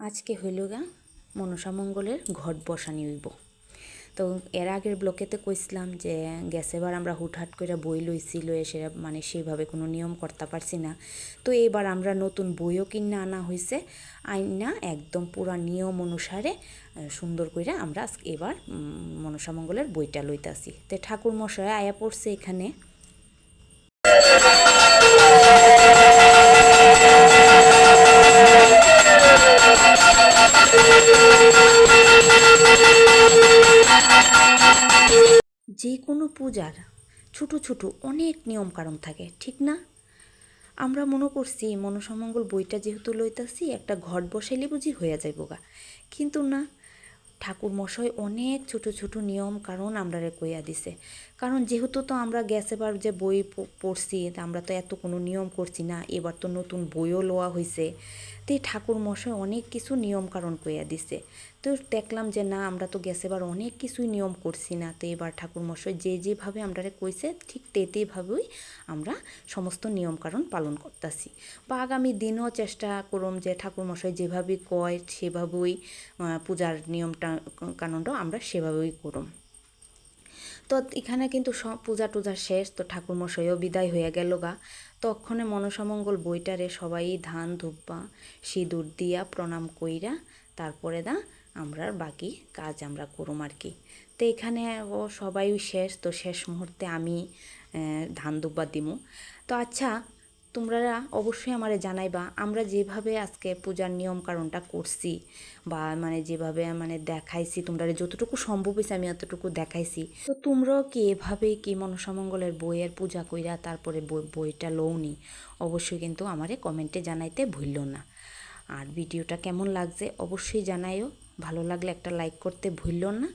আজকে হইল গা মনসা মঙ্গলের ঘট বসানি হইব। তো এর আগের ব্লকেতে কইছিলাম যে গ্যাস এবার আমরা হুটহাট করে বই লইছি, লয়ে সেটা মানে সেইভাবে কোনো নিয়ম করতে পারছি না। তো এবার আমরা নতুন বইও কিনে আনা হয়েছে, আইনা একদম পুরা নিয়ম অনুসারে সুন্দর করে আমরা এবার মনসা মঙ্গলের বইটা লইতাছি। তো ঠাকুর মশাই আয়া পড়ছে এখানে। যে কোনো পূজার ছোট ছোট অনেক নিয়ম কারণ থাকে, ঠিক না? আমরা মনে করছি মনসামঙ্গল বইটা যেহেতু লইতাছি একটা ঘট বসাইলে বুঝি হয়ে যাইব গা, কিন্তু না, ঠাকুর মশাই অনেক ছোট ছোট নিয়ম কারণ আমরারে কইয়া দিছে। কারণ যেহেতু তো আমরা এবার যে বই পড়ছি, আমরা তো এত কোনো নিয়ম করছি না, এবার তো নতুন বইও লওয়া হয়েছে। তো ঠাকুর মশাই অনেক কিছু নিয়ম কারণ কইয়া দিছে। তো দেখলাম যে না, আমরা তো এবার অনেক কিছুই নিয়ম করছি না। তো এবার ঠাকুর মশাই যেভাবে আমরারে কইছে ঠিক তেভাবেই আমরা সমস্ত নিয়ম কারণ পালন করতেছি। বা আগামী দিনও চেষ্টা করুম যে ঠাকুর মশাই যেভাবে কয় সেভাবেই পূজার নিয়মটা কানুনটাও আমরা সেভাবেই করুম। তো এখানে কিন্তু সব পূজা টুজা শেষ, তো ঠাকুর মশাইও বিদায় হয়ে গেল গা। তখনে মনসামঙ্গল বইটারে সবাই ধান ধুব্বা সিঁদুর দিয়া প্রণাম কইরা তারপরে আমরা বাকি কাজ আমরা করুম আর কি। তো এখানে ও সবাই শেষ, তো শেষ মুহূর্তে আমি ধান দুব্বা দিমু। তো আচ্ছা, তোমরা অবশ্যই আমারে জানাইবা আমরা যেভাবে আজকে পূজার নিয়ম কারণটা করছি, বা মানে যেভাবে মানে দেখাইছি, তোমরা যতটুকু সম্ভব হয়েছে আমি অতটুকু দেখাইছি। তো তোমরাও কি এভাবেই কি মনসামঙ্গলের বইয়ের পূজা কইরা তারপরে বইটা লওনি? অবশ্যই কিন্তু আমারে কমেন্টে জানাইতে ভুললো না। আর ভিডিওটা কেমন লাগছে অবশ্যই জানাইও, ভালো লাগলে একটা লাইক করতে ভুললো না।